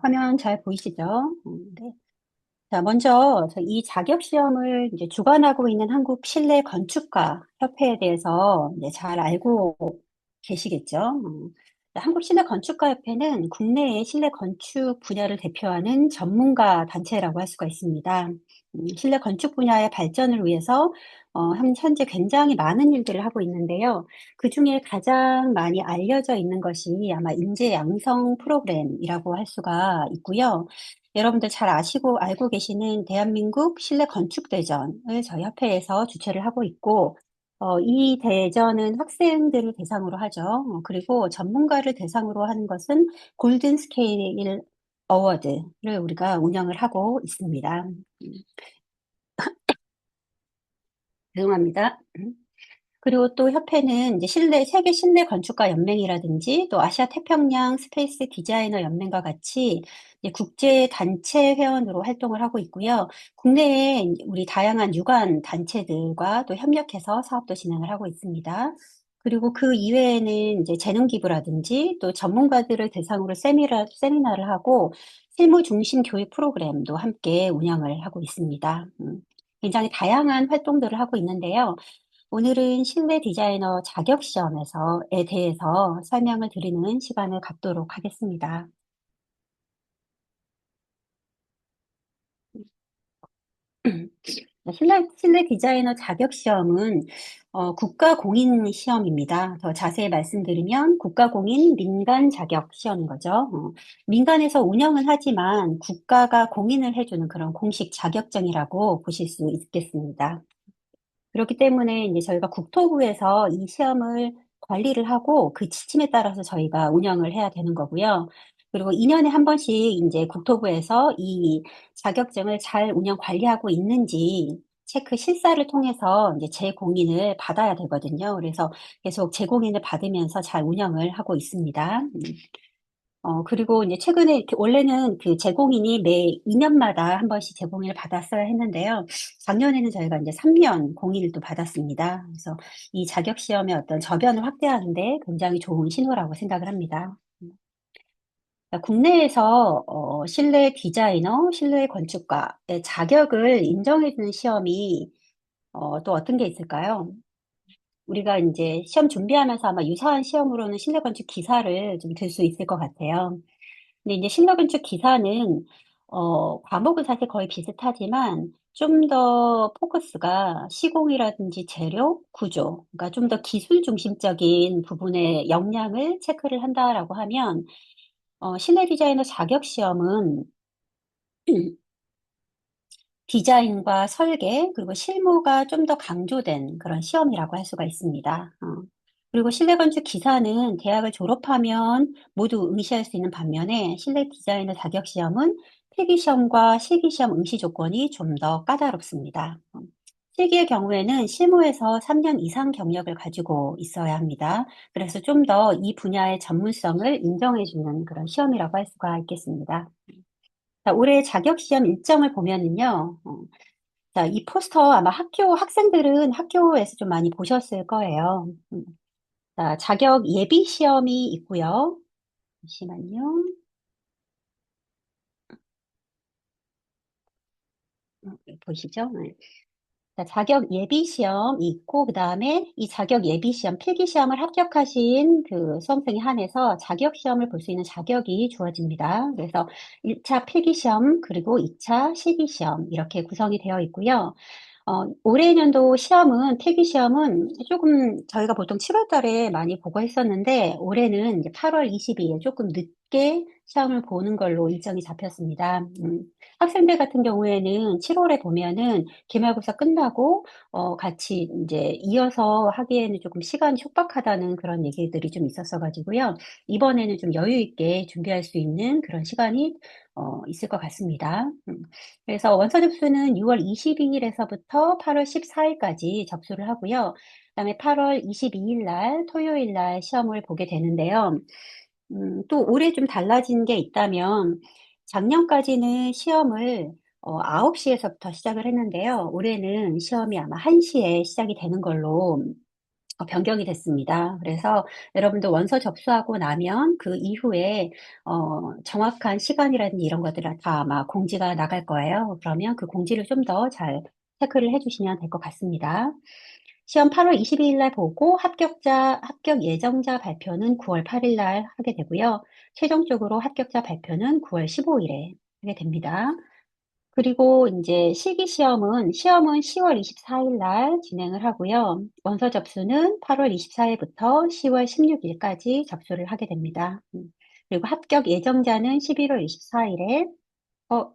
화면 잘 보이시죠? 네. 자, 먼저 이 자격 시험을 이제 주관하고 있는 한국 실내 건축가 협회에 대해서 이제 잘 알고 계시겠죠? 한국 실내 건축가 협회는 국내의 실내 건축 분야를 대표하는 전문가 단체라고 할 수가 있습니다. 실내 건축 분야의 발전을 위해서 현재 굉장히 많은 일들을 하고 있는데요. 그중에 가장 많이 알려져 있는 것이 아마 인재 양성 프로그램이라고 할 수가 있고요. 여러분들 잘 아시고 알고 계시는 대한민국 실내 건축 대전을 저희 협회에서 주최를 하고 있고, 이 대전은 학생들을 대상으로 하죠. 그리고 전문가를 대상으로 하는 것은 골든 스케일 어워드를 우리가 운영을 하고 있습니다. 죄송합니다. 그리고 또 협회는 이제 세계 실내 건축가 연맹이라든지 또 아시아 태평양 스페이스 디자이너 연맹과 같이 이제 국제 단체 회원으로 활동을 하고 있고요. 국내에 우리 다양한 유관 단체들과 또 협력해서 사업도 진행을 하고 있습니다. 그리고 그 이외에는 이제 재능 기부라든지 또 전문가들을 대상으로 세미나를 하고 실무 중심 교육 프로그램도 함께 운영을 하고 있습니다. 굉장히 다양한 활동들을 하고 있는데요. 오늘은 실내 디자이너 자격 시험에서에 대해서 설명을 드리는 시간을 갖도록 하겠습니다. 실내 디자이너 자격 시험은 국가 공인 시험입니다. 더 자세히 말씀드리면 국가 공인 민간 자격 시험인 거죠. 민간에서 운영은 하지만 국가가 공인을 해주는 그런 공식 자격증이라고 보실 수 있겠습니다. 그렇기 때문에 이제 저희가 국토부에서 이 시험을 관리를 하고 그 지침에 따라서 저희가 운영을 해야 되는 거고요. 그리고 2년에 한 번씩 이제 국토부에서 이 자격증을 잘 운영 관리하고 있는지 체크 실사를 통해서 이제 재공인을 받아야 되거든요. 그래서 계속 재공인을 받으면서 잘 운영을 하고 있습니다. 그리고 이제 최근에 원래는 그 제공인이 매 2년마다 한 번씩 제공인을 받았어야 했는데요. 작년에는 저희가 이제 3년 공인을 또 받았습니다. 그래서 이 자격 시험의 어떤 저변을 확대하는데 굉장히 좋은 신호라고 생각을 합니다. 국내에서 실내 디자이너, 실내 건축가의 자격을 인정해주는 시험이 또 어떤 게 있을까요? 우리가 이제 시험 준비하면서 아마 유사한 시험으로는 실내 건축 기사를 좀 들 수 있을 것 같아요. 근데 이제 실내건축 기사는 과목은 사실 거의 비슷하지만 좀 더 포커스가 시공이라든지 재료, 구조, 그러니까 좀 더 기술 중심적인 부분의 역량을 체크를 한다라고 하면 실내 디자이너 자격 시험은 디자인과 설계, 그리고 실무가 좀 더 강조된 그런 시험이라고 할 수가 있습니다. 그리고 실내 건축 기사는 대학을 졸업하면 모두 응시할 수 있는 반면에 실내 디자이너 자격 시험은 필기 시험과 실기 시험 응시 조건이 좀 더 까다롭습니다. 실기의 경우에는 실무에서 3년 이상 경력을 가지고 있어야 합니다. 그래서 좀 더 이 분야의 전문성을 인정해주는 그런 시험이라고 할 수가 있겠습니다. 자, 올해 자격 시험 일정을 보면은요. 자, 이 포스터 아마 학생들은 학교에서 좀 많이 보셨을 거예요. 자, 자격 예비 시험이 있고요. 잠시만요. 보이시죠? 네. 자, 자격 예비 시험이 있고, 그 다음에 이 자격 예비 시험, 필기 시험을 합격하신 그 수험생에 한해서 자격 시험을 볼 수 있는 자격이 주어집니다. 그래서 1차 필기 시험, 그리고 2차 실기 시험, 이렇게 구성이 되어 있고요. 올해 년도 시험은, 필기 시험은 조금 저희가 보통 7월 달에 많이 보고 했었는데, 올해는 이제 8월 22일 조금 늦게 시험을 보는 걸로 일정이 잡혔습니다. 학생들 같은 경우에는 7월에 보면은 기말고사 끝나고, 같이 이제 이어서 하기에는 조금 시간이 촉박하다는 그런 얘기들이 좀 있었어가지고요. 이번에는 좀 여유 있게 준비할 수 있는 그런 시간이, 있을 것 같습니다. 그래서 원서 접수는 6월 22일에서부터 8월 14일까지 접수를 하고요. 그다음에 8월 22일 날 토요일 날 시험을 보게 되는데요. 또 올해 좀 달라진 게 있다면 작년까지는 시험을 9시에서부터 시작을 했는데요. 올해는 시험이 아마 1시에 시작이 되는 걸로 변경이 됐습니다. 그래서 여러분도 원서 접수하고 나면 그 이후에 정확한 시간이라든지 이런 것들을 다 아마 공지가 나갈 거예요. 그러면 그 공지를 좀 더 잘 체크를 해주시면 될 것 같습니다. 시험 8월 22일 날 보고 합격 예정자 발표는 9월 8일 날 하게 되고요. 최종적으로 합격자 발표는 9월 15일에 하게 됩니다. 그리고 이제 시험은 10월 24일 날 진행을 하고요. 원서 접수는 8월 24일부터 10월 16일까지 접수를 하게 됩니다. 그리고 합격 예정자는 11월 24일에,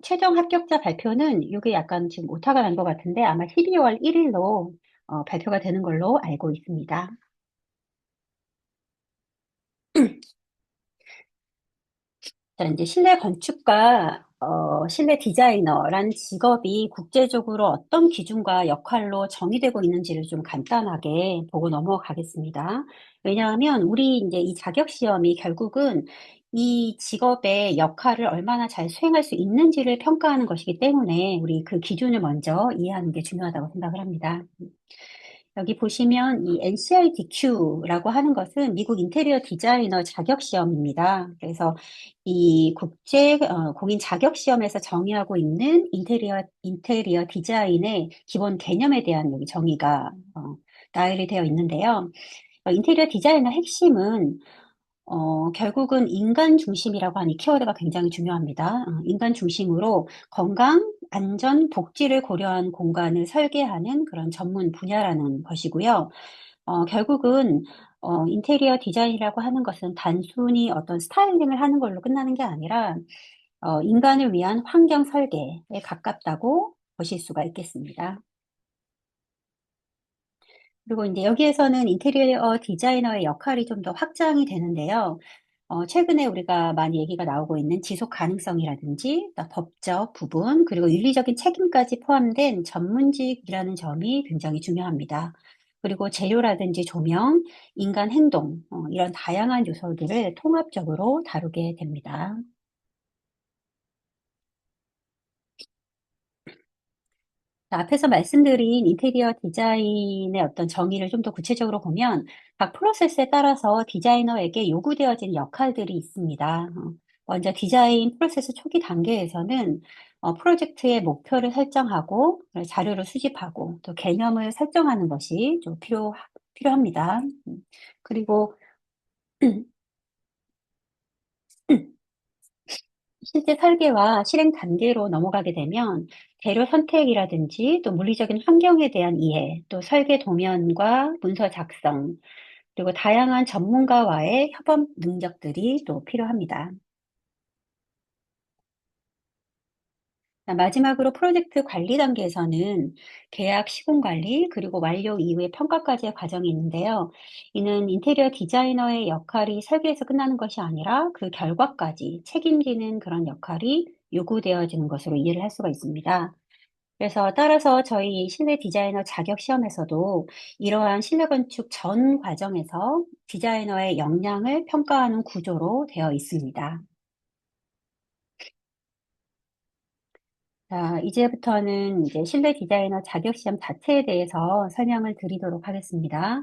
최종 합격자 발표는 이게 약간 지금 오타가 난 것 같은데 아마 12월 1일로 발표가 되는 걸로 알고 있습니다. 자, 이제 실내 건축가, 실내 디자이너란 직업이 국제적으로 어떤 기준과 역할로 정의되고 있는지를 좀 간단하게 보고 넘어가겠습니다. 왜냐하면 우리 이제 이 자격 시험이 결국은 이 직업의 역할을 얼마나 잘 수행할 수 있는지를 평가하는 것이기 때문에 우리 그 기준을 먼저 이해하는 게 중요하다고 생각을 합니다. 여기 보시면 이 NCIDQ라고 하는 것은 미국 인테리어 디자이너 자격 시험입니다. 그래서 이 국제 공인 자격 시험에서 정의하고 있는 인테리어 디자인의 기본 개념에 대한 여기 정의가 나열이 되어 있는데요. 인테리어 디자인의 핵심은 결국은 인간 중심이라고 하는 이 키워드가 굉장히 중요합니다. 인간 중심으로 건강, 안전, 복지를 고려한 공간을 설계하는 그런 전문 분야라는 것이고요. 결국은 인테리어 디자인이라고 하는 것은 단순히 어떤 스타일링을 하는 걸로 끝나는 게 아니라 인간을 위한 환경 설계에 가깝다고 보실 수가 있겠습니다. 그리고 이제 여기에서는 인테리어 디자이너의 역할이 좀 더 확장이 되는데요. 최근에 우리가 많이 얘기가 나오고 있는 지속 가능성이라든지 또 법적 부분, 그리고 윤리적인 책임까지 포함된 전문직이라는 점이 굉장히 중요합니다. 그리고 재료라든지 조명, 인간 행동, 이런 다양한 요소들을 통합적으로 다루게 됩니다. 앞에서 말씀드린 인테리어 디자인의 어떤 정의를 좀 더 구체적으로 보면 각 프로세스에 따라서 디자이너에게 요구되어진 역할들이 있습니다. 먼저 디자인 프로세스 초기 단계에서는 프로젝트의 목표를 설정하고 자료를 수집하고 또 개념을 설정하는 것이 좀 필요합니다. 그리고 실제 설계와 실행 단계로 넘어가게 되면 재료 선택이라든지 또 물리적인 환경에 대한 이해, 또 설계 도면과 문서 작성, 그리고 다양한 전문가와의 협업 능력들이 또 필요합니다. 자, 마지막으로 프로젝트 관리 단계에서는 계약 시공 관리, 그리고 완료 이후의 평가까지의 과정이 있는데요. 이는 인테리어 디자이너의 역할이 설계에서 끝나는 것이 아니라 그 결과까지 책임지는 그런 역할이 요구되어지는 것으로 이해를 할 수가 있습니다. 그래서 따라서 저희 실내 디자이너 자격 시험에서도 이러한 실내 건축 전 과정에서 디자이너의 역량을 평가하는 구조로 되어 있습니다. 자, 이제부터는 이제 실내 디자이너 자격 시험 자체에 대해서 설명을 드리도록 하겠습니다.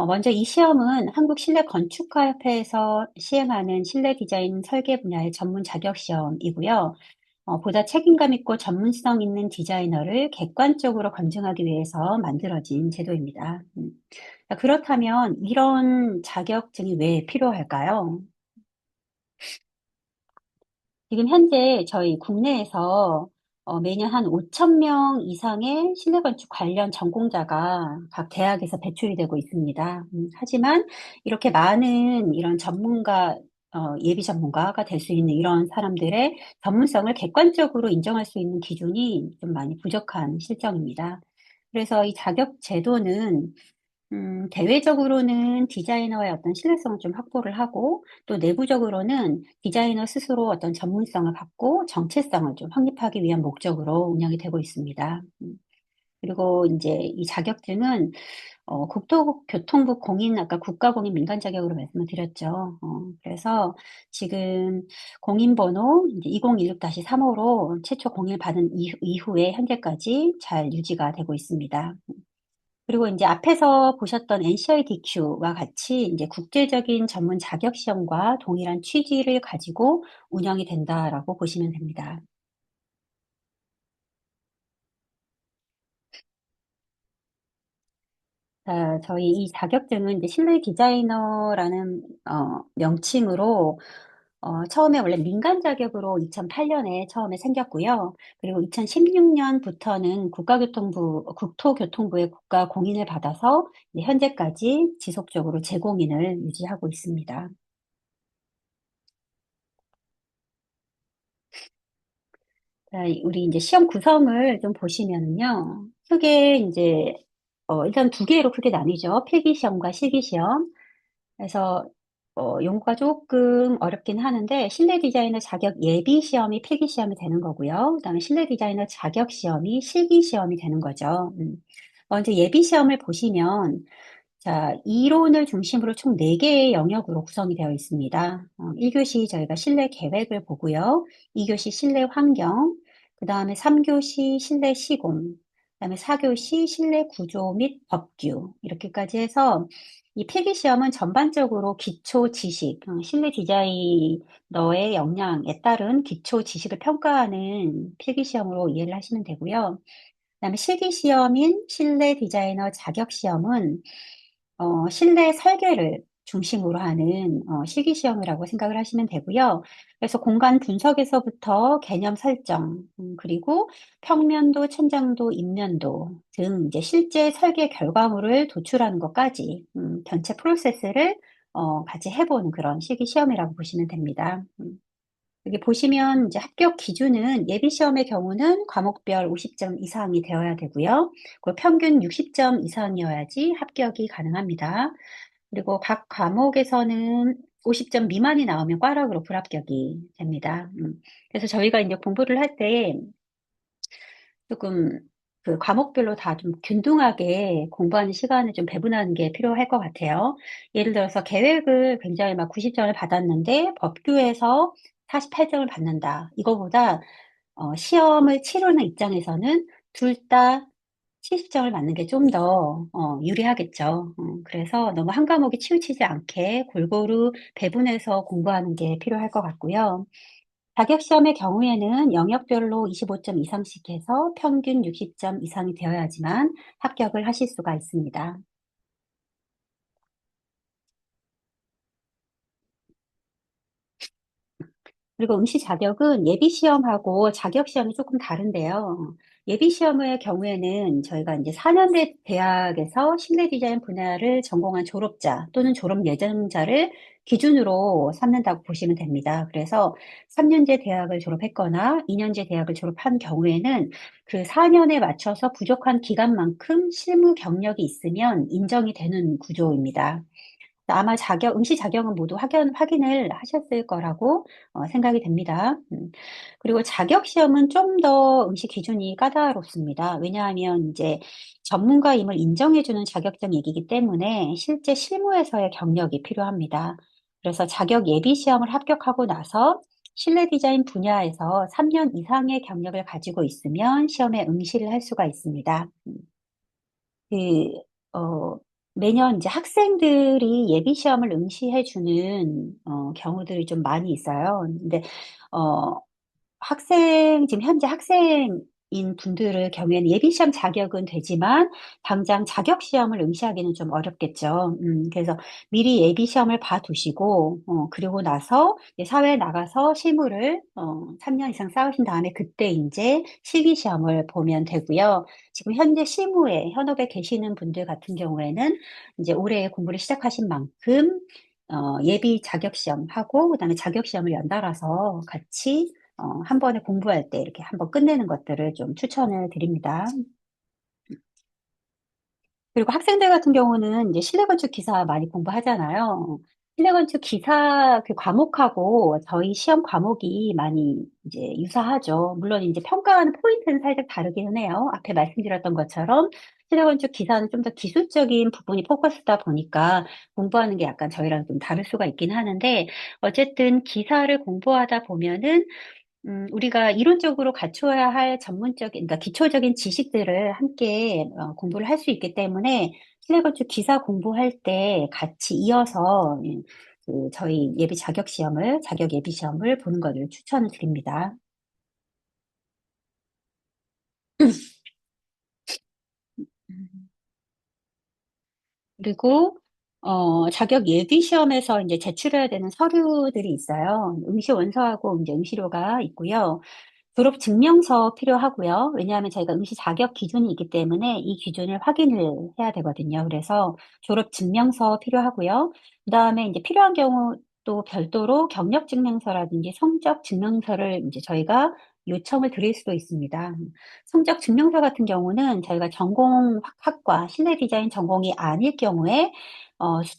먼저 이 시험은 한국 실내 건축가협회에서 시행하는 실내 디자인 설계 분야의 전문 자격 시험이고요. 보다 책임감 있고 전문성 있는 디자이너를 객관적으로 검증하기 위해서 만들어진 제도입니다. 자, 그렇다면 이런 자격증이 왜 필요할까요? 지금 현재 저희 국내에서 매년 한 5천 명 이상의 실내 건축 관련 전공자가 각 대학에서 배출이 되고 있습니다. 하지만 이렇게 많은 이런 예비 전문가가 될 수 있는 이런 사람들의 전문성을 객관적으로 인정할 수 있는 기준이 좀 많이 부족한 실정입니다. 그래서 이 자격 제도는 대외적으로는 디자이너의 어떤 신뢰성을 좀 확보를 하고, 또 내부적으로는 디자이너 스스로 어떤 전문성을 갖고 정체성을 좀 확립하기 위한 목적으로 운영이 되고 있습니다. 그리고 이제 이 자격증은 국토교통부 공인, 아까 국가공인 민간 자격으로 말씀을 드렸죠. 그래서 지금 공인번호 이제 2016-3호로 최초 공인을 받은 이후에 현재까지 잘 유지가 되고 있습니다. 그리고 이제 앞에서 보셨던 NCRDQ와 같이 이제 국제적인 전문 자격 시험과 동일한 취지를 가지고 운영이 된다라고 보시면 됩니다. 자, 저희 이 자격증은 이제 실내 디자이너라는 명칭으로 처음에 원래 민간 자격으로 2008년에 처음에 생겼고요. 그리고 2016년부터는 국토교통부의 국가 공인을 받아서 이제 현재까지 지속적으로 제공인을 유지하고 있습니다. 자, 우리 이제 시험 구성을 좀 보시면은요. 크게 이제 일단 두 개로 크게 나뉘죠. 필기 시험과 실기 시험. 그래서 용어가 조금 어렵긴 하는데 실내 디자이너 자격 예비 시험이 필기 시험이 되는 거고요. 그다음에 실내 디자이너 자격 시험이 실기 시험이 되는 거죠. 먼저 예비 시험을 보시면 자, 이론을 중심으로 총 4개의 영역으로 구성이 되어 있습니다. 1교시 저희가 실내 계획을 보고요. 2교시 실내 환경, 그 다음에 3교시 실내 시공, 그 다음에 4교시 실내 구조 및 법규, 이렇게까지 해서 이 필기시험은 전반적으로 기초 지식, 실내 디자이너의 역량에 따른 기초 지식을 평가하는 필기시험으로 이해를 하시면 되고요. 그다음에 실기시험인 실내 디자이너 자격시험은 실내 설계를 중심으로 하는 실기시험이라고 생각을 하시면 되고요. 그래서 공간 분석에서부터 개념 설정, 그리고 평면도, 천장도, 입면도 등 이제 실제 설계 결과물을 도출하는 것까지 전체 프로세스를 같이 해보는 그런 실기시험이라고 보시면 됩니다. 여기 보시면 이제 합격 기준은 예비 시험의 경우는 과목별 50점 이상이 되어야 되고요. 그 평균 60점 이상이어야지 합격이 가능합니다. 그리고 각 과목에서는 50점 미만이 나오면 꽈락으로 불합격이 됩니다. 그래서 저희가 이제 공부를 할 때 조금 그 과목별로 다 좀 균등하게 공부하는 시간을 좀 배분하는 게 필요할 것 같아요. 예를 들어서 계획을 굉장히 막 90점을 받았는데 법규에서 48점을 받는다. 이거보다 시험을 치르는 입장에서는 둘 다 70점을 맞는 게 좀 더 유리하겠죠. 그래서 너무 한 과목에 치우치지 않게 골고루 배분해서 공부하는 게 필요할 것 같고요. 자격시험의 경우에는 영역별로 25점 이상씩 해서 평균 60점 이상이 되어야지만 합격을 하실 수가 있습니다. 그리고 응시 자격은 예비 시험하고 자격 시험이 조금 다른데요. 예비 시험의 경우에는 저희가 이제 4년제 대학에서 실내 디자인 분야를 전공한 졸업자 또는 졸업 예정자를 기준으로 삼는다고 보시면 됩니다. 그래서 3년제 대학을 졸업했거나 2년제 대학을 졸업한 경우에는 그 4년에 맞춰서 부족한 기간만큼 실무 경력이 있으면 인정이 되는 구조입니다. 아마 응시 자격은 모두 확인을 하셨을 거라고 생각이 됩니다. 그리고 자격 시험은 좀 더 응시 기준이 까다롭습니다. 왜냐하면 이제 전문가임을 인정해주는 자격증이기 때문에 실제 실무에서의 경력이 필요합니다. 그래서 자격 예비 시험을 합격하고 나서 실내 디자인 분야에서 3년 이상의 경력을 가지고 있으면 시험에 응시를 할 수가 있습니다. 그, 어, 매년 이제 학생들이 예비 시험을 응시해주는 경우들이 좀 많이 있어요. 근데 어, 지금 현재 학생인 분들의 경우에는 예비 시험 자격은 되지만 당장 자격 시험을 응시하기는 좀 어렵겠죠. 그래서 미리 예비 시험을 봐두시고 그리고 나서 이제 사회에 나가서 실무를 3년 이상 쌓으신 다음에 그때 이제 실기 시험을 보면 되고요. 지금 현재 실무에 현업에 계시는 분들 같은 경우에는 이제 올해 공부를 시작하신 만큼 예비 자격 시험 하고 그다음에 자격 시험을 연달아서 같이 한 번에 공부할 때 이렇게 한번 끝내는 것들을 좀 추천을 드립니다. 그리고 학생들 같은 경우는 이제 실내건축 기사 많이 공부하잖아요. 실내건축 기사 그 과목하고 저희 시험 과목이 많이 이제 유사하죠. 물론 이제 평가하는 포인트는 살짝 다르기는 해요. 앞에 말씀드렸던 것처럼 실내건축 기사는 좀 더 기술적인 부분이 포커스다 보니까 공부하는 게 약간 저희랑 좀 다를 수가 있긴 하는데 어쨌든 기사를 공부하다 보면은 우리가 이론적으로 갖춰야 할 전문적인, 그러니까 기초적인 지식들을 함께 공부를 할 수 있기 때문에 실내건축 기사 공부할 때 같이 이어서 저희 예비 자격 시험을, 자격 예비 시험을 보는 것을 추천을 드립니다. 그리고 자격 예비 시험에서 이제 제출해야 되는 서류들이 있어요. 응시 원서하고 이제 응시료가 있고요. 졸업 증명서 필요하고요. 왜냐하면 저희가 응시 자격 기준이 있기 때문에 이 기준을 확인을 해야 되거든요. 그래서 졸업 증명서 필요하고요. 그다음에 이제 필요한 경우 또 별도로 경력 증명서라든지 성적 증명서를 이제 저희가 요청을 드릴 수도 있습니다. 성적 증명서 같은 경우는 저희가 전공 학과 실내 디자인 전공이 아닐 경우에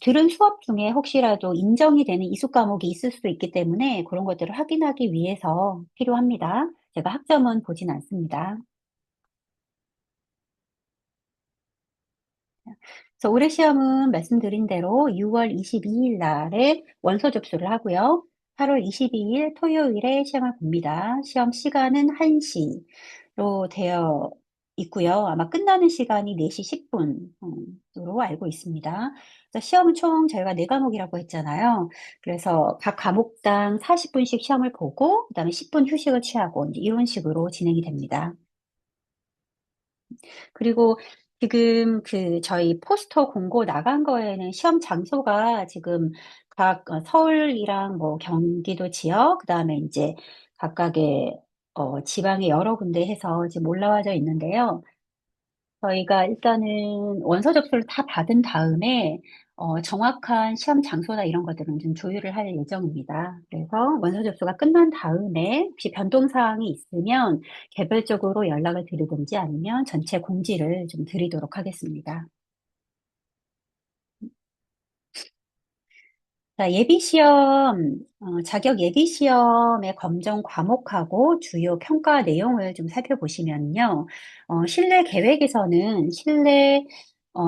들은 수업 중에 혹시라도 인정이 되는 이수 과목이 있을 수도 있기 때문에 그런 것들을 확인하기 위해서 필요합니다. 제가 학점은 보진 않습니다. 그래서 올해 시험은 말씀드린 대로 6월 22일 날에 원서 접수를 하고요. 8월 22일 토요일에 시험을 봅니다. 시험 시간은 1시로 되어 있고요. 아마 끝나는 시간이 4시 10분으로 알고 있습니다. 그래서 시험은 총 저희가 4과목이라고 했잖아요. 그래서 각 과목당 40분씩 시험을 보고 그다음에 10분 휴식을 취하고 이제 이런 식으로 진행이 됩니다. 그리고 지금 저희 포스터 공고 나간 거에는 시험 장소가 지금 각 서울이랑 뭐 경기도 지역, 그다음에 이제 각각의 지방의 여러 군데 해서 지금 올라와져 있는데요. 저희가 일단은 원서 접수를 다 받은 다음에 정확한 시험 장소나 이런 것들은 좀 조율을 할 예정입니다. 그래서 원서 접수가 끝난 다음에 혹시 변동사항이 있으면 개별적으로 연락을 드리든지 아니면 전체 공지를 좀 드리도록 하겠습니다. 자, 예비시험, 자격 예비시험의 검정 과목하고 주요 평가 내용을 좀 살펴보시면요. 실내 계획에서는 실내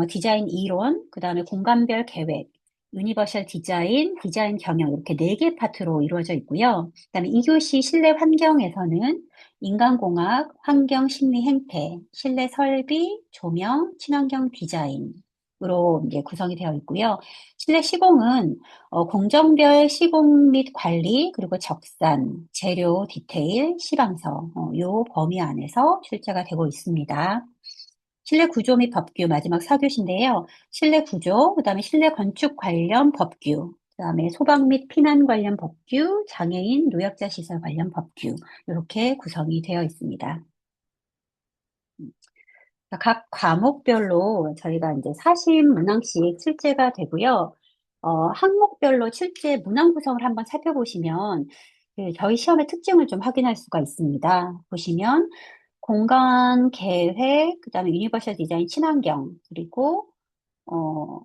디자인 이론, 그 다음에 공간별 계획, 유니버셜 디자인, 디자인 경영 이렇게 4개 파트로 이루어져 있고요. 그 다음에 2교시 실내 환경에서는 인간공학, 환경 심리 행태, 실내 설비, 조명, 친환경 디자인으로 이제 구성이 되어 있고요. 실내 시공은 공정별 시공 및 관리, 그리고 적산, 재료 디테일, 시방서, 요 범위 안에서 출제가 되고 있습니다. 실내 구조 및 법규, 마지막 4교시인데요. 실내 구조, 그 다음에 실내 건축 관련 법규, 그 다음에 소방 및 피난 관련 법규, 장애인, 노약자 시설 관련 법규, 이렇게 구성이 되어 있습니다. 각 과목별로 저희가 이제 40문항씩 출제가 되고요. 항목별로 출제 문항 구성을 한번 살펴보시면 저희 시험의 특징을 좀 확인할 수가 있습니다. 보시면 공간 계획, 그다음에 유니버셜 디자인 친환경, 그리고 어,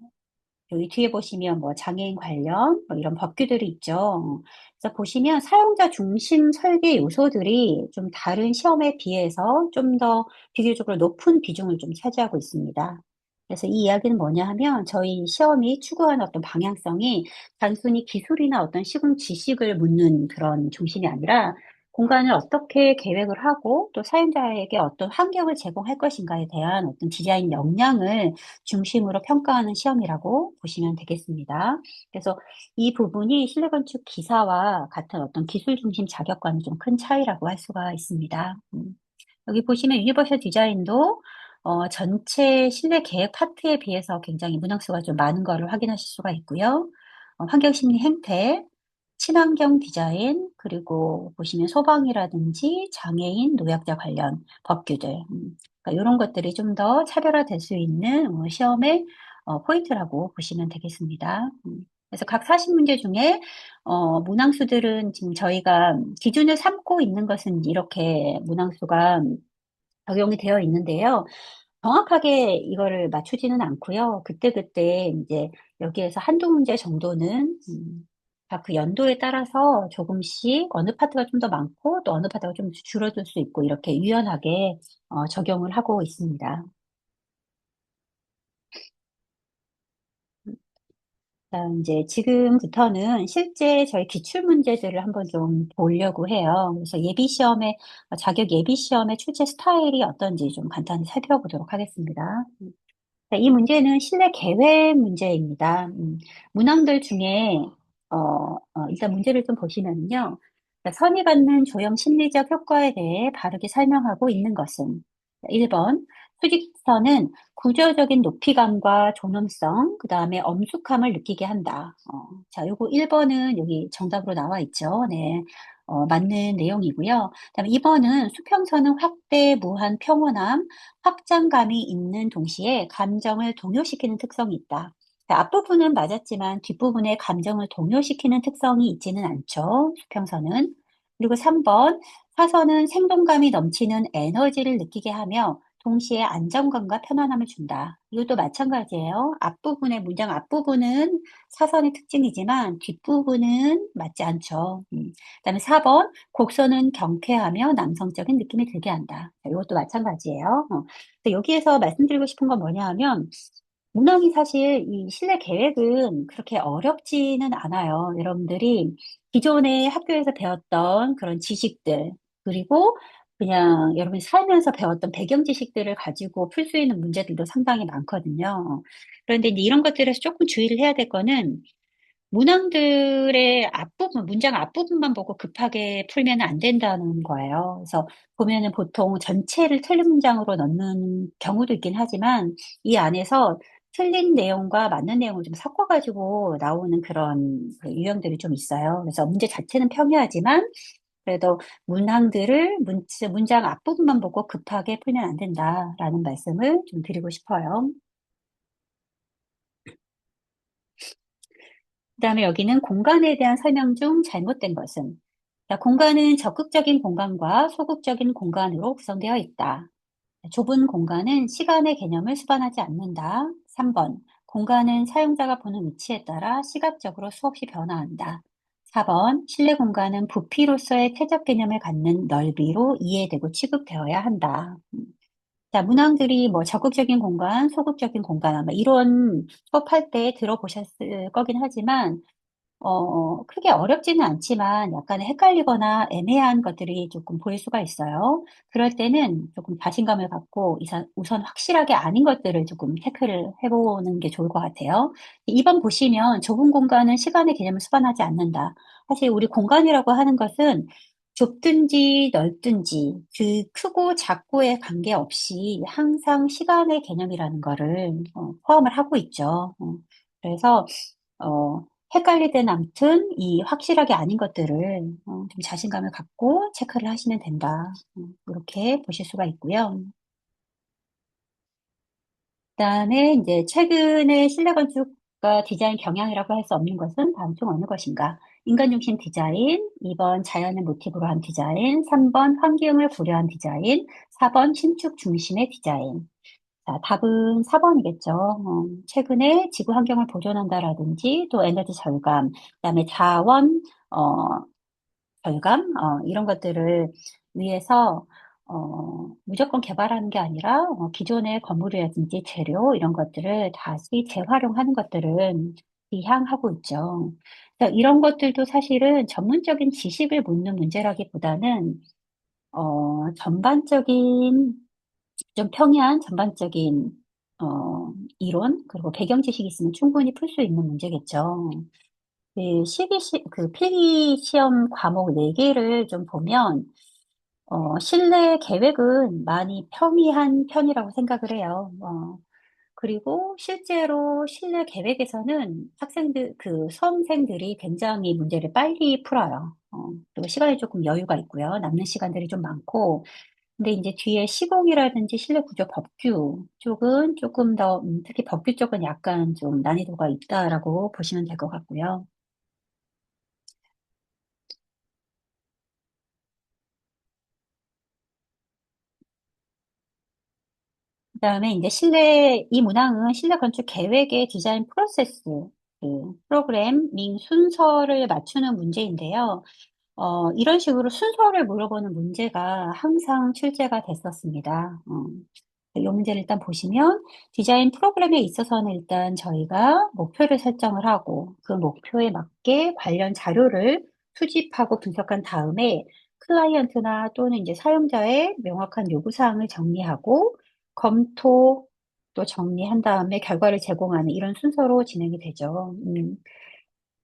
여기 뒤에 보시면 뭐 장애인 관련 뭐 이런 법규들이 있죠. 그래서 보시면 사용자 중심 설계 요소들이 좀 다른 시험에 비해서 좀 더 비교적으로 높은 비중을 좀 차지하고 있습니다. 그래서 이 이야기는 뭐냐 하면 저희 시험이 추구하는 어떤 방향성이 단순히 기술이나 어떤 시공 지식을 묻는 그런 중심이 아니라 공간을 어떻게 계획을 하고 또 사용자에게 어떤 환경을 제공할 것인가에 대한 어떤 디자인 역량을 중심으로 평가하는 시험이라고 보시면 되겠습니다. 그래서 이 부분이 실내건축 기사와 같은 어떤 기술 중심 자격과는 좀 큰 차이라고 할 수가 있습니다. 여기 보시면 유니버셜 디자인도 전체 실내 계획 파트에 비해서 굉장히 문항수가 좀 많은 거를 확인하실 수가 있고요. 환경심리 행태, 친환경 디자인, 그리고 보시면 소방이라든지 장애인, 노약자 관련 법규들, 그러니까 이런 것들이 좀 더 차별화될 수 있는 시험의 포인트라고 보시면 되겠습니다. 그래서 각 40문제 중에 문항수들은 지금 저희가 기준을 삼고 있는 것은 이렇게 문항수가 적용이 되어 있는데요. 정확하게 이거를 맞추지는 않고요. 그때그때 이제 여기에서 한두 문제 정도는 각 그 연도에 따라서 조금씩 어느 파트가 좀 더 많고 또 어느 파트가 좀 줄어들 수 있고 이렇게 유연하게 적용을 하고 있습니다. 자, 이제 지금부터는 실제 저희 기출 문제들을 한번 좀 보려고 해요. 그래서 자격 예비 시험의 출제 스타일이 어떤지 좀 간단히 살펴보도록 하겠습니다. 자, 이 문제는 실내 계획 문제입니다. 문항들 중에, 일단 문제를 좀 보시면요. 자, 선이 갖는 조형 심리적 효과에 대해 바르게 설명하고 있는 것은 1번, 수직선은 구조적인 높이감과 존엄성, 그 다음에 엄숙함을 느끼게 한다. 자, 요거 1번은 여기 정답으로 나와 있죠. 네. 맞는 내용이고요. 그다음에 2번은 수평선은 확대, 무한, 평온함, 확장감이 있는 동시에 감정을 동요시키는 특성이 있다. 자, 앞부분은 맞았지만 뒷부분에 감정을 동요시키는 특성이 있지는 않죠. 수평선은. 그리고 3번, 사선은 생동감이 넘치는 에너지를 느끼게 하며 동시에 안정감과 편안함을 준다. 이것도 마찬가지예요. 문장 앞부분은 사선의 특징이지만 뒷부분은 맞지 않죠. 그다음에 4번, 곡선은 경쾌하며 남성적인 느낌이 들게 한다. 자, 이것도 마찬가지예요. 근데 여기에서 말씀드리고 싶은 건 뭐냐 하면, 문항이 사실 이 실내 계획은 그렇게 어렵지는 않아요. 여러분들이 기존에 학교에서 배웠던 그런 지식들, 그리고 그냥 여러분이 살면서 배웠던 배경 지식들을 가지고 풀 수 있는 문제들도 상당히 많거든요. 그런데 이제 이런 것들에서 조금 주의를 해야 될 거는 문항들의 문장 앞부분만 보고 급하게 풀면 안 된다는 거예요. 그래서 보면은 보통 전체를 틀린 문장으로 넣는 경우도 있긴 하지만 이 안에서 틀린 내용과 맞는 내용을 좀 섞어가지고 나오는 그런 그 유형들이 좀 있어요. 그래서 문제 자체는 평이하지만 그래도 문장 앞부분만 보고 급하게 풀면 안 된다라는 말씀을 좀 드리고 싶어요. 그다음에 여기는 공간에 대한 설명 중 잘못된 것은 자, 공간은 적극적인 공간과 소극적인 공간으로 구성되어 있다. 좁은 공간은 시간의 개념을 수반하지 않는다. 3번. 공간은 사용자가 보는 위치에 따라 시각적으로 수없이 변화한다. 4번. 실내 공간은 부피로서의 최적 개념을 갖는 넓이로 이해되고 취급되어야 한다. 자, 문항들이 뭐 적극적인 공간, 소극적인 공간 아마 이론 수업할 때 들어보셨을 거긴 하지만 크게 어렵지는 않지만 약간 헷갈리거나 애매한 것들이 조금 보일 수가 있어요. 그럴 때는 조금 자신감을 갖고 우선 확실하게 아닌 것들을 조금 체크를 해보는 게 좋을 것 같아요. 2번 보시면 좁은 공간은 시간의 개념을 수반하지 않는다. 사실 우리 공간이라고 하는 것은 좁든지 넓든지 그 크고 작고에 관계없이 항상 시간의 개념이라는 거를 포함을 하고 있죠. 그래서 어, 헷갈릴 때는 아무튼 이 확실하게 아닌 것들을 좀 자신감을 갖고 체크를 하시면 된다. 이렇게 보실 수가 있고요. 그다음에 이제 최근의 실내 건축가 디자인 경향이라고 할 수 없는 것은 다음 중 어느 것인가? 인간 중심 디자인, 2번 자연을 모티브로 한 디자인, 3번 환경을 고려한 디자인, 4번 신축 중심의 디자인. 자, 답은 4번이겠죠. 최근에 지구 환경을 보존한다라든지 또 에너지 절감, 그다음에 자원 절감, 이런 것들을 위해서 무조건 개발하는 게 아니라 기존의 건물이라든지 재료 이런 것들을 다시 재활용하는 것들은 지향하고 있죠. 그래서 이런 것들도 사실은 전문적인 지식을 묻는 문제라기보다는 전반적인 좀 평이한 전반적인 이론 그리고 배경 지식이 있으면 충분히 풀 수 있는 문제겠죠. 그 필기 시험 과목 4개를 좀 보면 실내 계획은 많이 평이한 편이라고 생각을 해요. 그리고 실제로 실내 계획에서는 수험생들이 굉장히 문제를 빨리 풀어요. 그리고 시간이 조금 여유가 있고요. 남는 시간들이 좀 많고, 근데 이제 뒤에 시공이라든지 실내 구조 법규 쪽은 조금 더, 특히 법규 쪽은 약간 좀 난이도가 있다라고 보시면 될 것 같고요. 그다음에 이제 이 문항은 실내 건축 계획의 디자인 프로세스, 프로그래밍 순서를 맞추는 문제인데요. 이런 식으로 순서를 물어보는 문제가 항상 출제가 됐었습니다. 이 문제를 일단 보시면 디자인 프로그램에 있어서는 일단 저희가 목표를 설정을 하고 그 목표에 맞게 관련 자료를 수집하고 분석한 다음에 클라이언트나 또는 이제 사용자의 명확한 요구사항을 정리하고 검토 또 정리한 다음에 결과를 제공하는 이런 순서로 진행이 되죠.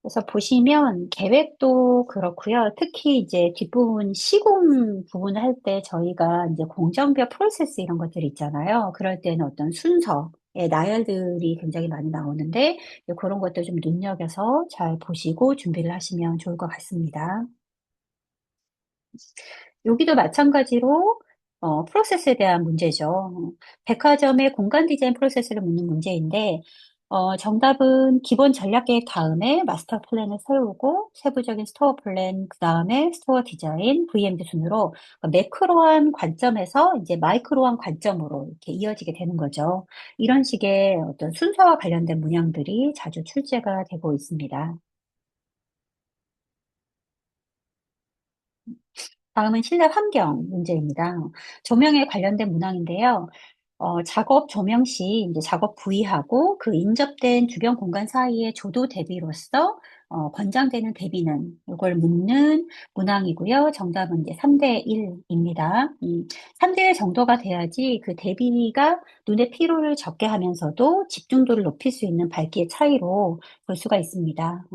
그래서 보시면 계획도 그렇고요. 특히 이제 뒷부분 시공 부분을 할 때 저희가 이제 공정비어 프로세스 이런 것들 있잖아요. 그럴 때는 어떤 순서의 나열들이 굉장히 많이 나오는데 그런 것도 좀 눈여겨서 잘 보시고 준비를 하시면 좋을 것 같습니다. 여기도 마찬가지로 프로세스에 대한 문제죠. 백화점의 공간 디자인 프로세스를 묻는 문제인데 정답은 기본 전략 계획 다음에 마스터 플랜을 세우고 세부적인 스토어 플랜, 그 다음에 스토어 디자인, VMD 순으로 매크로한 관점에서 이제 마이크로한 관점으로 이렇게 이어지게 되는 거죠. 이런 식의 어떤 순서와 관련된 문항들이 자주 출제가 되고 있습니다. 다음은 실내 환경 문제입니다. 조명에 관련된 문항인데요. 작업 조명 시 이제 작업 부위하고 그 인접된 주변 공간 사이의 조도 대비로서 권장되는 대비는 이걸 묻는 문항이고요. 정답은 이제 3대 1입니다. 3대 1 정도가 돼야지 그 대비가 눈의 피로를 적게 하면서도 집중도를 높일 수 있는 밝기의 차이로 볼 수가 있습니다.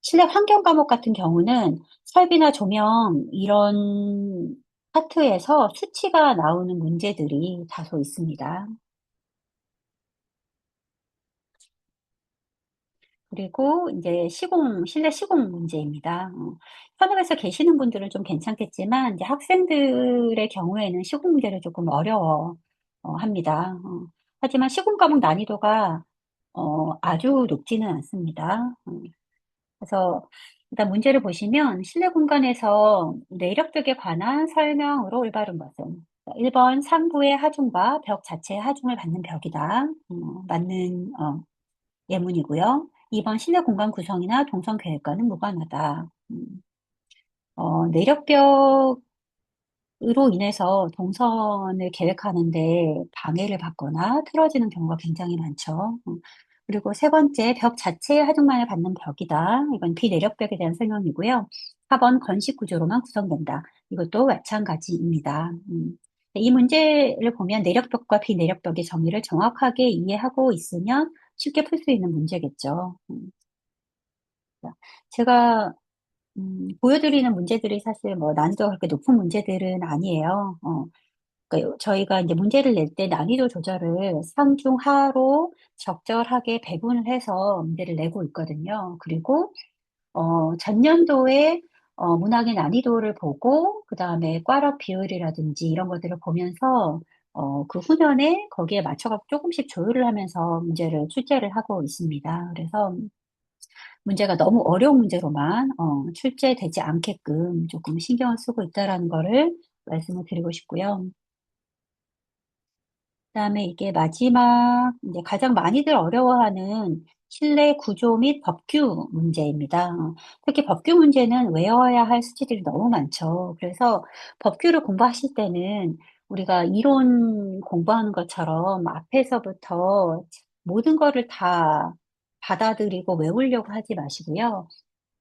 실내 환경 과목 같은 경우는 설비나 조명 이런 파트에서 수치가 나오는 문제들이 다소 있습니다. 그리고 이제 실내 시공 문제입니다. 현업에서 계시는 분들은 좀 괜찮겠지만, 이제 학생들의 경우에는 시공 문제를 조금 어려워 합니다. 하지만 시공 과목 난이도가 아주 높지는 않습니다. 그래서 일단 문제를 보시면 실내 공간에서 내력벽에 관한 설명으로 올바른 것은 1번 상부의 하중과 벽 자체의 하중을 받는 벽이다. 맞는 예문이고요. 2번 실내 공간 구성이나 동선 계획과는 무관하다. 내력벽 으로 인해서 동선을 계획하는데 방해를 받거나 틀어지는 경우가 굉장히 많죠. 그리고 세 번째, 벽 자체의 하중만을 받는 벽이다. 이건 비내력벽에 대한 설명이고요. 4번, 건식 구조로만 구성된다. 이것도 마찬가지입니다. 이 문제를 보면 내력벽과 비내력벽의 정의를 정확하게 이해하고 있으면 쉽게 풀 수 있는 문제겠죠. 제가 보여드리는 문제들이 사실 뭐 난이도가 그렇게 높은 문제들은 아니에요. 그러니까 저희가 이제 문제를 낼 때 난이도 조절을 상중하로 적절하게 배분을 해서 문제를 내고 있거든요. 그리고 전년도에 문항의 난이도를 보고 그다음에 꽈럽 비율이라든지 이런 것들을 보면서 그 후년에 거기에 맞춰서 조금씩 조율을 하면서 문제를 출제를 하고 있습니다. 그래서 문제가 너무 어려운 문제로만 출제되지 않게끔 조금 신경을 쓰고 있다라는 거를 말씀을 드리고 싶고요. 그다음에 이게 마지막 이제 가장 많이들 어려워하는 실내 구조 및 법규 문제입니다. 특히 법규 문제는 외워야 할 수치들이 너무 많죠. 그래서 법규를 공부하실 때는 우리가 이론 공부하는 것처럼 앞에서부터 모든 거를 다 받아들이고 외우려고 하지 마시고요.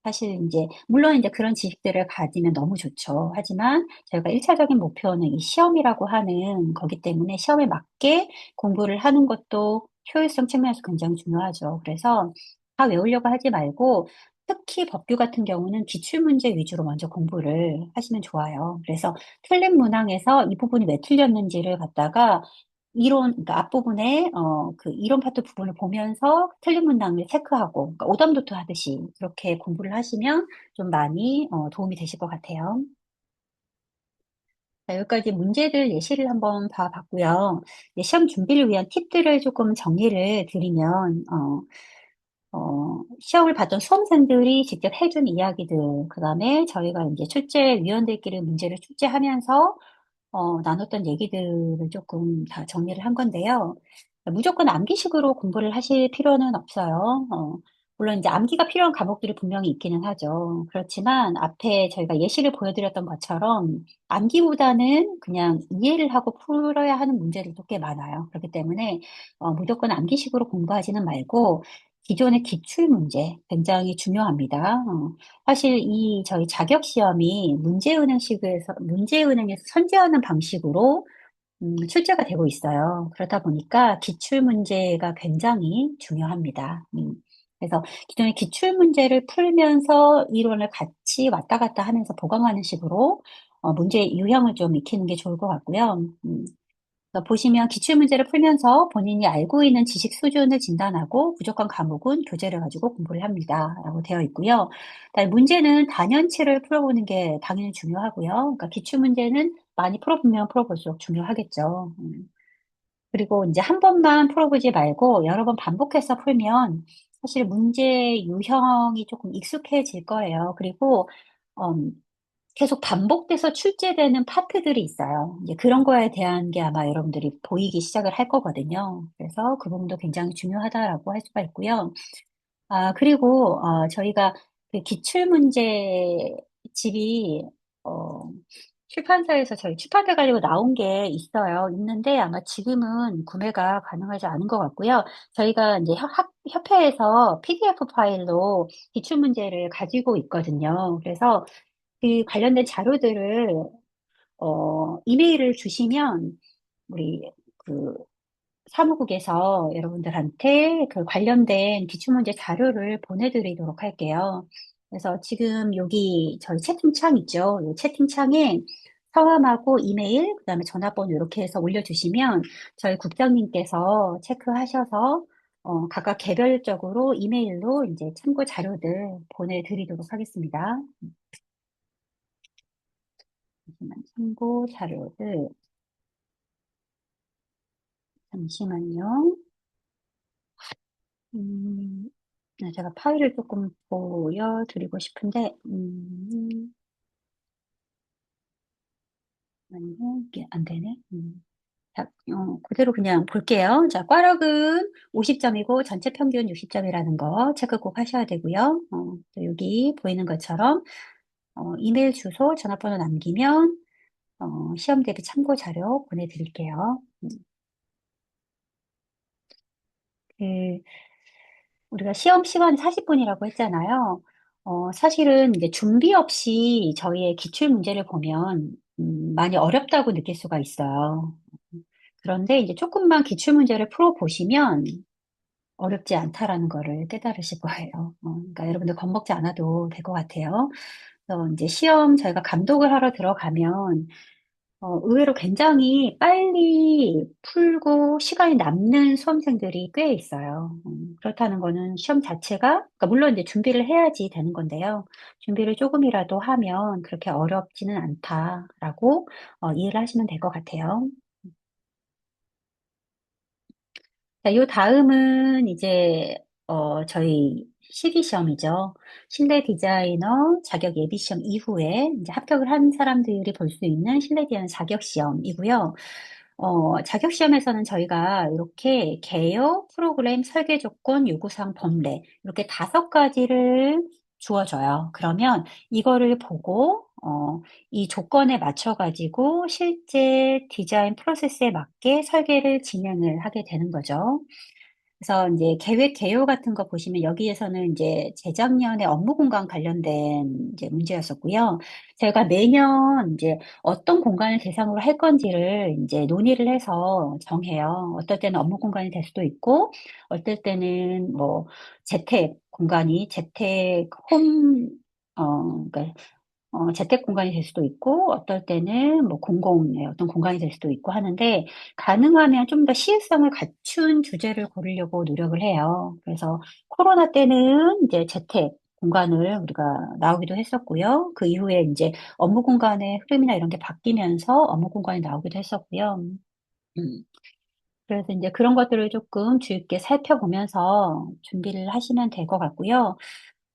사실 이제 물론 이제 그런 지식들을 가지면 너무 좋죠. 하지만 저희가 1차적인 목표는 이 시험이라고 하는 거기 때문에 시험에 맞게 공부를 하는 것도 효율성 측면에서 굉장히 중요하죠. 그래서 다 외우려고 하지 말고 특히 법규 같은 경우는 기출문제 위주로 먼저 공부를 하시면 좋아요. 그래서 틀린 문항에서 이 부분이 왜 틀렸는지를 갖다가 그러니까 앞부분에, 그 이론 파트 부분을 보면서 틀린 문항을 체크하고, 그러니까 오답노트 하듯이 그렇게 공부를 하시면 좀 많이, 도움이 되실 것 같아요. 자, 여기까지 문제들 예시를 한번 봐봤고요. 이제 시험 준비를 위한 팁들을 조금 정리를 드리면, 시험을 봤던 수험생들이 직접 해준 이야기들, 그 다음에 저희가 이제 출제위원들끼리 문제를 출제하면서 나눴던 얘기들을 조금 다 정리를 한 건데요. 무조건 암기식으로 공부를 하실 필요는 없어요. 물론 이제 암기가 필요한 과목들이 분명히 있기는 하죠. 그렇지만 앞에 저희가 예시를 보여드렸던 것처럼 암기보다는 그냥 이해를 하고 풀어야 하는 문제들도 꽤 많아요. 그렇기 때문에 무조건 암기식으로 공부하지는 말고 기존의 기출 문제 굉장히 중요합니다. 사실 이 저희 자격 시험이 문제은행에서 선제하는 방식으로 출제가 되고 있어요. 그렇다 보니까 기출 문제가 굉장히 중요합니다. 그래서 기존의 기출 문제를 풀면서 이론을 같이 왔다 갔다 하면서 보강하는 식으로 문제의 유형을 좀 익히는 게 좋을 것 같고요. 그래서 보시면 기출 문제를 풀면서 본인이 알고 있는 지식 수준을 진단하고 부족한 과목은 교재를 가지고 공부를 합니다. 라고 되어 있고요. 그다음에 문제는 단연치를 풀어보는 게 당연히 중요하고요. 그러니까 기출 문제는 많이 풀어보면 풀어볼수록 중요하겠죠. 그리고 이제 한 번만 풀어보지 말고 여러 번 반복해서 풀면 사실 문제 유형이 조금 익숙해질 거예요. 그리고 음, 계속 반복돼서 출제되는 파트들이 있어요. 이제 그런 거에 대한 게 아마 여러분들이 보이기 시작을 할 거거든요. 그래서 그 부분도 굉장히 중요하다라고 할 수가 있고요. 그리고 저희가 그 기출문제 집이 어, 출판사에서 저희 출판사 가지고 나온 게 있어요. 있는데 아마 지금은 구매가 가능하지 않은 것 같고요. 저희가 이제 협회에서 PDF 파일로 기출문제를 가지고 있거든요. 그래서 그 관련된 자료들을 이메일을 주시면 우리 그 사무국에서 여러분들한테 그 관련된 기출문제 자료를 보내드리도록 할게요. 그래서 지금 여기 저희 채팅창 있죠? 이 채팅창에 성함하고 이메일, 그다음에 전화번호 이렇게 해서 올려주시면 저희 국장님께서 체크하셔서 각각 개별적으로 이메일로 이제 참고 자료들 보내드리도록 하겠습니다. 잠시만, 참고 자료들. 잠시만요. 음, 제가 파일을 조금 보여드리고 싶은데, 아니요, 이게 안 되네. 자, 그대로 그냥 볼게요. 자, 꽈락은 50점이고 전체 평균 60점이라는 거 체크 꼭 하셔야 되고요. 또 여기 보이는 것처럼 이메일 주소, 전화번호 남기면 시험 대비 참고 자료 보내드릴게요. 그 우리가 시험 시간이 40분이라고 했잖아요. 사실은 이제 준비 없이 저희의 기출 문제를 보면 많이 어렵다고 느낄 수가 있어요. 그런데 이제 조금만 기출 문제를 풀어보시면 어렵지 않다라는 거를 깨달으실 거예요. 그러니까 여러분들 겁먹지 않아도 될 것 같아요. 그래서 이제 시험 저희가 감독을 하러 들어가면 의외로 굉장히 빨리 풀고 시간이 남는 수험생들이 꽤 있어요. 그렇다는 거는 시험 자체가, 그러니까 물론 이제 준비를 해야지 되는 건데요. 준비를 조금이라도 하면 그렇게 어렵지는 않다라고 이해를 하시면 될 것 같아요. 자, 요 다음은 이제, 저희 실기시험이죠. 실내 디자이너 자격 예비시험 이후에 이제 합격을 한 사람들이 볼 수 있는 실내 디자이너 자격시험이고요. 자격시험에서는 저희가 이렇게 개요, 프로그램, 설계 조건, 요구사항, 법례 이렇게 5가지를 주어져요. 그러면 이거를 보고 이 조건에 맞춰가지고 실제 디자인 프로세스에 맞게 설계를 진행을 하게 되는 거죠. 그래서 이제 계획 개요 같은 거 보시면 여기에서는 이제 재작년에 업무 공간 관련된 이제 문제였었고요. 제가 매년 이제 어떤 공간을 대상으로 할 건지를 이제 논의를 해서 정해요. 어떨 때는 업무 공간이 될 수도 있고, 어떨 때는 뭐 재택 그러니까 재택 공간이 될 수도 있고, 어떨 때는 뭐 공공의 어떤 공간이 될 수도 있고 하는데, 가능하면 좀 더 시의성을 갖춘 주제를 고르려고 노력을 해요. 그래서 코로나 때는 이제 재택 공간을 우리가 나오기도 했었고요. 그 이후에 이제 업무 공간의 흐름이나 이런 게 바뀌면서 업무 공간이 나오기도 했었고요. 음. 그래서 이제 그런 것들을 조금 주의 깊게 살펴보면서 준비를 하시면 될 것 같고요.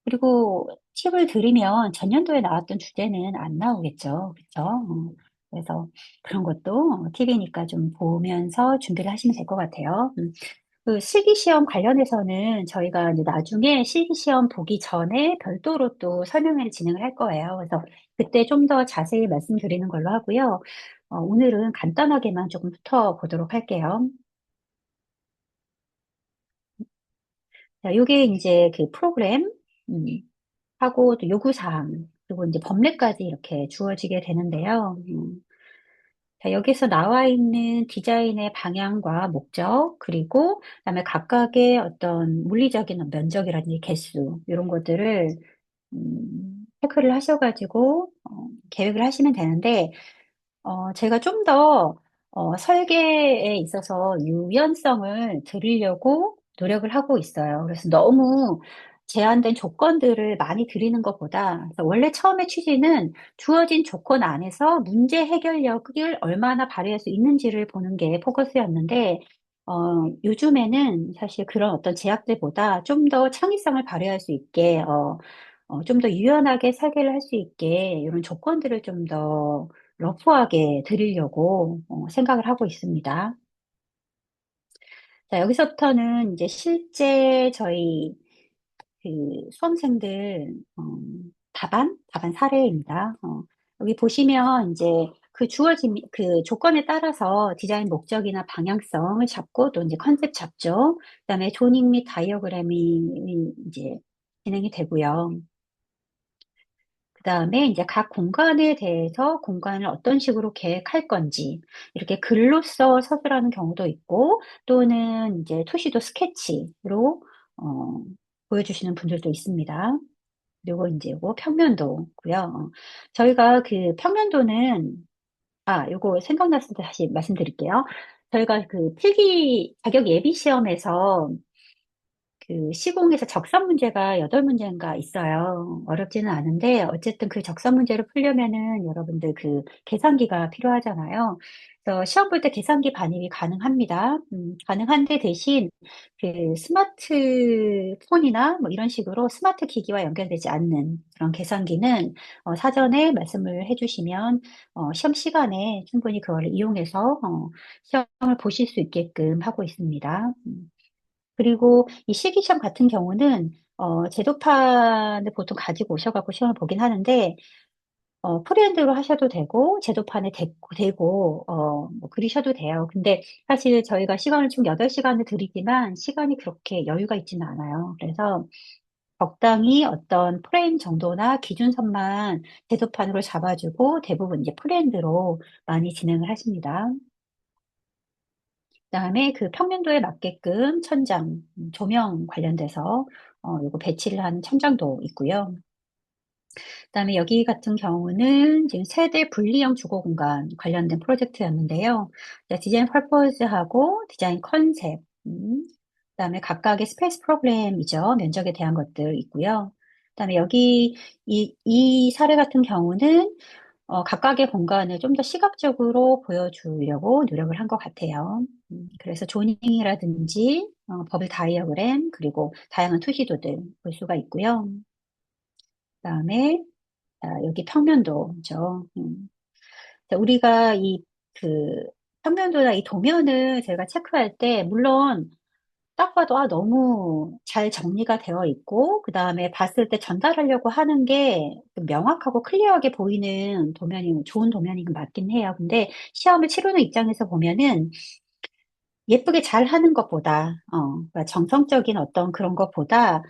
그리고 팁을 드리면 전년도에 나왔던 주제는 안 나오겠죠. 그렇죠? 그래서 그런 것도 팁이니까 좀 보면서 준비를 하시면 될 것 같아요. 그 실기시험 관련해서는 저희가 이제 나중에 실기시험 보기 전에 별도로 또 설명회를 진행을 할 거예요. 그래서 그때 좀 더 자세히 말씀드리는 걸로 하고요. 오늘은 간단하게만 조금 훑어보도록 할게요. 자, 요게 이제 그 프로그램, 음, 하고 또 요구사항, 그리고 이제 법례까지 이렇게 주어지게 되는데요. 자, 여기서 나와 있는 디자인의 방향과 목적, 그리고 그다음에 각각의 어떤 물리적인 면적이라든지 개수, 이런 것들을 체크를 하셔가지고 계획을 하시면 되는데, 제가 좀 더 설계에 있어서 유연성을 드리려고 노력을 하고 있어요. 그래서 너무 제한된 조건들을 많이 드리는 것보다, 그래서 원래 처음에 취지는 주어진 조건 안에서 문제 해결력을 얼마나 발휘할 수 있는지를 보는 게 포커스였는데, 요즘에는 사실 그런 어떤 제약들보다 좀 더 창의성을 발휘할 수 있게, 좀 더 유연하게 설계를 할 수 있게 이런 조건들을 좀 더 러프하게 드리려고 생각을 하고 있습니다. 자, 여기서부터는 이제 실제 저희 그 수험생들 답안 사례입니다. 여기 보시면 이제 그 주어진 그 조건에 따라서 디자인 목적이나 방향성을 잡고 또 이제 컨셉 잡죠. 그다음에 조닝 및 다이어그램이 이제 진행이 되고요. 그 다음에 이제 각 공간에 대해서 공간을 어떤 식으로 계획할 건지, 이렇게 글로써 서술하는 경우도 있고, 또는 이제 토시도 스케치로, 어, 보여주시는 분들도 있습니다. 그리고 이제 요거 평면도고요. 저희가 그 평면도는, 요거 생각났을 때 다시 말씀드릴게요. 저희가 그 필기 자격 예비 시험에서 그 시공에서 적성 문제가 8문제인가 있어요. 어렵지는 않은데, 어쨌든 그 적성 문제를 풀려면은 여러분들 그 계산기가 필요하잖아요. 그래서 시험 볼 때 계산기 반입이 가능합니다. 가능한데 대신 그 스마트폰이나 뭐 이런 식으로 스마트 기기와 연결되지 않는 그런 계산기는 사전에 말씀을 해주시면 시험 시간에 충분히 그걸 이용해서 시험을 보실 수 있게끔 하고 있습니다. 그리고 이 실기시험 같은 경우는 제도판을 보통 가지고 오셔갖고 시험을 보긴 하는데 프리핸드로 하셔도 되고 제도판에 대고 뭐 그리셔도 돼요. 근데 사실 저희가 시간을 총 8시간을 드리지만 시간이 그렇게 여유가 있지는 않아요. 그래서 적당히 어떤 프레임 정도나 기준선만 제도판으로 잡아주고 대부분 이제 프리핸드로 많이 진행을 하십니다. 그다음에 그 평면도에 맞게끔 천장, 조명 관련돼서 요거 배치를 하는 천장도 있고요. 그다음에 여기 같은 경우는 지금 세대 분리형 주거 공간 관련된 프로젝트였는데요. 디자인 퍼포즈하고 디자인 컨셉, 그다음에 각각의 스페이스 프로그램이죠. 면적에 대한 것들 있고요. 그다음에 여기 이 사례 같은 경우는 각각의 공간을 좀 더 시각적으로 보여주려고 노력을 한 것 같아요. 그래서 조닝이라든지 버블 다이어그램 그리고 다양한 투시도들 볼 수가 있고요. 그다음에 여기 평면도죠. 자, 우리가 이 그 평면도나 이 도면을 제가 체크할 때 물론 딱 봐도 너무 잘 정리가 되어 있고 그다음에 봤을 때 전달하려고 하는 게좀 명확하고 클리어하게 보이는 도면이 좋은 도면이 맞긴 해요. 근데 시험을 치르는 입장에서 보면은 예쁘게 잘 하는 것보다 그러니까 정성적인 어떤 그런 것보다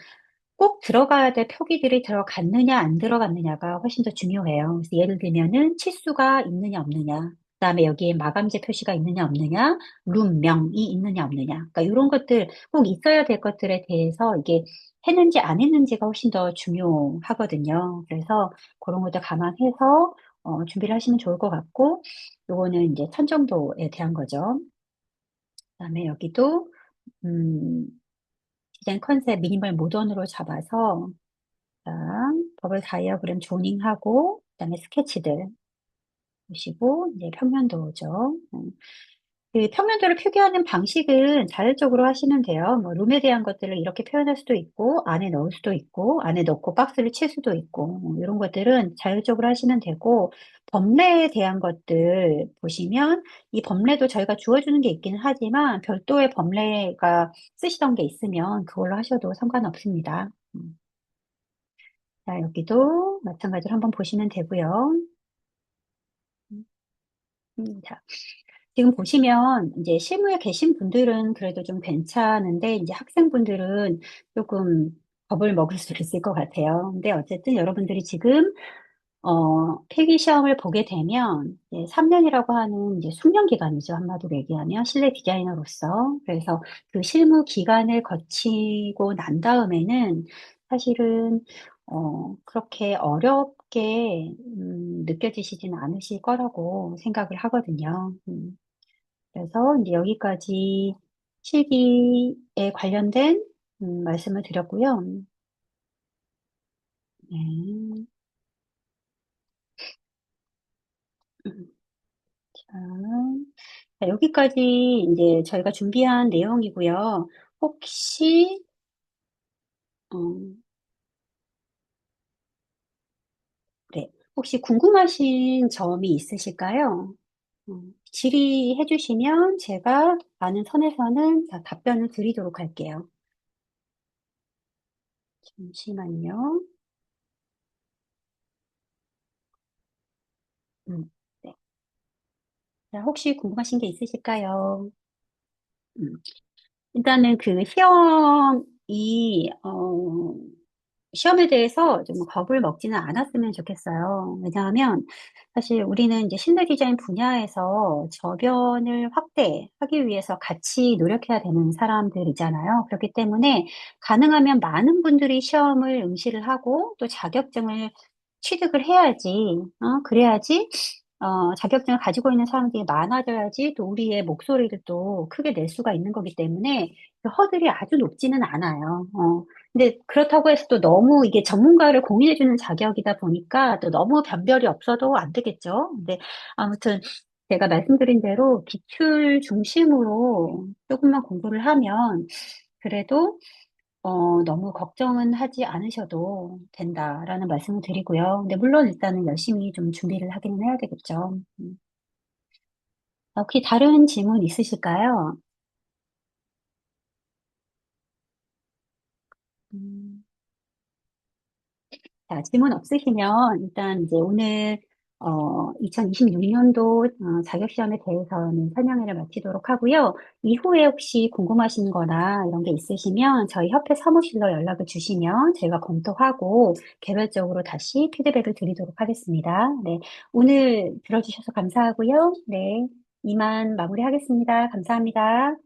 꼭 들어가야 될 표기들이 들어갔느냐, 안 들어갔느냐가 훨씬 더 중요해요. 그래서 예를 들면은 치수가 있느냐, 없느냐. 그다음에 여기에 마감재 표시가 있느냐, 없느냐, 룸명이 있느냐, 없느냐. 그러니까 이런 것들 꼭 있어야 될 것들에 대해서 이게 했는지 안 했는지가 훨씬 더 중요하거든요. 그래서 그런 것들 감안해서 준비를 하시면 좋을 것 같고, 요거는 이제 선정도에 대한 거죠. 그다음에 여기도 음, 디자인 컨셉 미니멀 모던으로 잡아서 자, 버블 다이어그램 조닝하고, 그다음에 스케치들 보시고, 이제 평면도죠. 그 평면도를 표기하는 방식은 자율적으로 하시면 돼요. 뭐 룸에 대한 것들을 이렇게 표현할 수도 있고, 안에 넣을 수도 있고, 안에 넣고 박스를 칠 수도 있고, 뭐 이런 것들은 자율적으로 하시면 되고, 범례에 대한 것들 보시면, 이 범례도 저희가 주어주는 게 있기는 하지만, 별도의 범례가 쓰시던 게 있으면 그걸로 하셔도 상관없습니다. 자, 여기도 마찬가지로 한번 보시면 되고요. 자, 지금 보시면 이제 실무에 계신 분들은 그래도 좀 괜찮은데 이제 학생분들은 조금 겁을 먹을 수 있을 것 같아요. 근데 어쨌든 여러분들이 지금 필기 시험을 보게 되면 3년이라고 하는 이제 숙련 기간이죠. 한마디로 얘기하면 실내 디자이너로서. 그래서 그 실무 기간을 거치고 난 다음에는 사실은 그렇게 어렵게 느껴지시지는 않으실 거라고 생각을 하거든요. 그래서 이제 여기까지 실기에 관련된 말씀을 드렸고요. 네. 음, 자, 자, 여기까지 이제 저희가 준비한 내용이고요. 혹시 어, 네. 혹시 궁금하신 점이 있으실까요? 질의해 주시면 제가 아는 선에서는 다 답변을 드리도록 할게요. 잠시만요. 음, 네. 자, 혹시 궁금하신 게 있으실까요? 음. 일단은 그 시험에 대해서 좀 겁을 먹지는 않았으면 좋겠어요. 왜냐하면 사실 우리는 이제 실내 디자인 분야에서 저변을 확대하기 위해서 같이 노력해야 되는 사람들이잖아요. 그렇기 때문에 가능하면 많은 분들이 시험을 응시를 하고 또 자격증을 취득을 해야지, 그래야지 자격증을 가지고 있는 사람들이 많아져야지 또 우리의 목소리를 또 크게 낼 수가 있는 거기 때문에 그 허들이 아주 높지는 않아요. 근데 그렇다고 해서 또 너무 이게 전문가를 공인해주는 자격이다 보니까 또 너무 변별이 없어도 안 되겠죠. 근데 아무튼 제가 말씀드린 대로 기출 중심으로 조금만 공부를 하면 그래도 너무 걱정은 하지 않으셔도 된다라는 말씀을 드리고요. 근데 물론 일단은 열심히 좀 준비를 하기는 해야 되겠죠. 혹시 다른 질문 있으실까요? 음, 자, 질문 없으시면 일단 이제 오늘 2026년도 자격시험에 대해서는 설명회를 마치도록 하고요. 이후에 혹시 궁금하신 거나 이런 게 있으시면 저희 협회 사무실로 연락을 주시면 저희가 검토하고 개별적으로 다시 피드백을 드리도록 하겠습니다. 네, 오늘 들어주셔서 감사하고요. 네, 이만 마무리하겠습니다. 감사합니다.